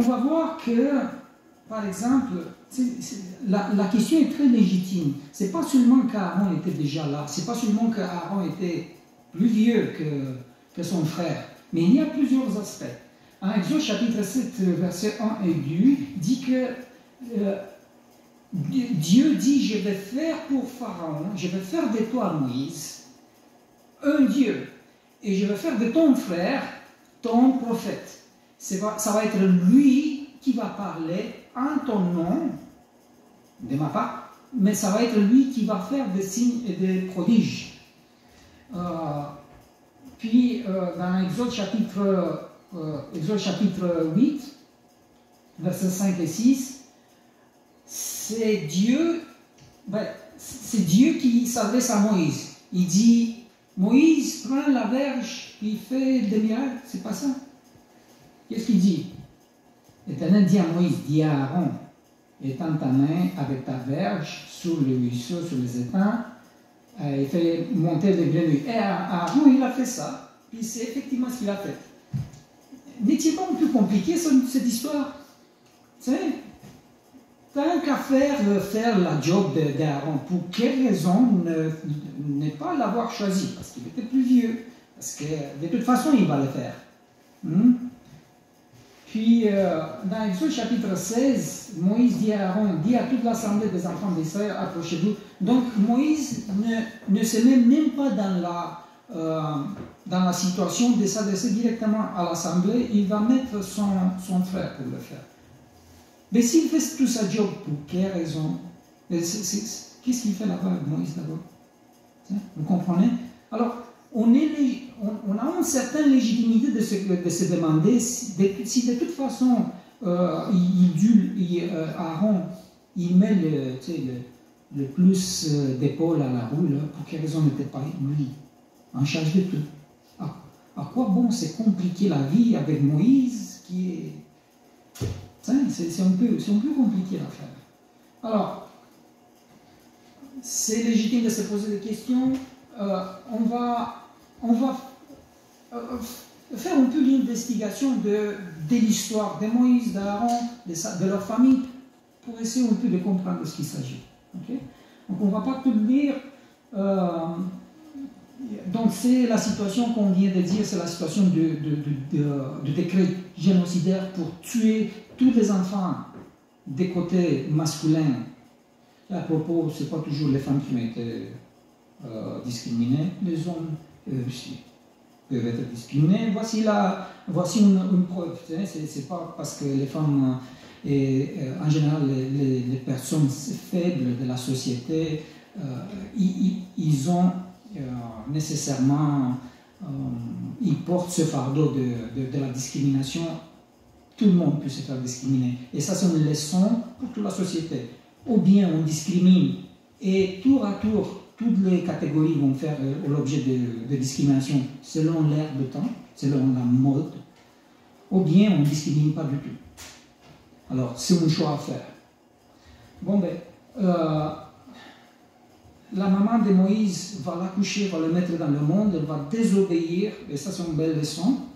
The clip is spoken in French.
va voir que, par exemple, la question est très légitime. Ce n'est pas seulement qu'Aaron était déjà là, ce n'est pas seulement qu'Aaron était plus vieux que son frère, mais il y a plusieurs aspects. En Exode chapitre 7, verset 1 et 2, dit que Dieu dit, je vais faire pour Pharaon, je vais faire de toi, Moïse, un Dieu, et je vais faire de ton frère ton prophète. Ça va être lui qui va parler en ton nom, de ma part, mais ça va être lui qui va faire des signes et des prodiges. Puis, dans Exode chapitre 8, versets 5 et 6, c'est Dieu qui s'adresse à Moïse. Il dit, Moïse prend la verge, il fait des miracles, c'est pas ça. Qu'est-ce qu'il dit? L'Éternel dit à Moïse, dis à Aaron, étends ta main avec ta verge sur le ruisseau, sur les étangs, il fait monter des grenouilles. Et Aaron, il a fait ça, puis c'est effectivement ce qu'il a fait. N'est-il pas un peu compliqué cette histoire? Tu sais, tant qu'à faire la job d'Aaron, pour quelle raison ne pas l'avoir choisi? Parce qu'il était plus vieux, parce que de toute façon, il va le faire. Puis, dans Exode chapitre 16, Moïse dit à Aaron, dit à toute l'assemblée des enfants d'Israël, approchez-vous. Donc, Moïse ne se met même pas dans la situation de s'adresser directement à l'assemblée, il va mettre son frère pour le faire. Mais s'il fait tout sa job, pour quelle raison? Qu'est-ce qu'il fait là-bas avec Moïse d'abord? Vous comprenez? Alors, on a une certaine légitimité de se demander si de toute façon Aaron il met le plus d'épaule à la roue, pour quelle raison n'était pas lui en charge de tout? À quoi bon c'est compliquer la vie avec Moïse qui est... C'est un peu compliqué l'affaire. Alors, c'est légitime de se poser des questions. On va faire un peu l'investigation de l'histoire de Moïse, d'Aaron, de leur famille, pour essayer un peu de comprendre de ce qu'il s'agit. Okay? Donc on ne va pas tout lire. Donc c'est la situation qu'on vient de dire, c'est la situation de décret génocidaire pour tuer tous les enfants des côtés masculins. Et à propos, ce n'est pas toujours les femmes qui ont été discriminées, les hommes aussi peuvent être discriminés. Voici une preuve. Ce n'est pas parce que les femmes, en général les personnes faibles de la société, ils ont nécessairement, ils portent ce fardeau de la discrimination. Tout le monde peut se faire discriminer. Et ça, c'est une leçon pour toute la société. Ou bien on discrimine et tour à tour, toutes les catégories vont faire l'objet de discrimination selon l'air de temps, selon la mode, ou bien on ne discrimine pas du tout. Alors, c'est un choix à faire. Bon, ben, la maman de Moïse va l'accoucher, va le mettre dans le monde, elle va désobéir, et ça c'est une belle leçon.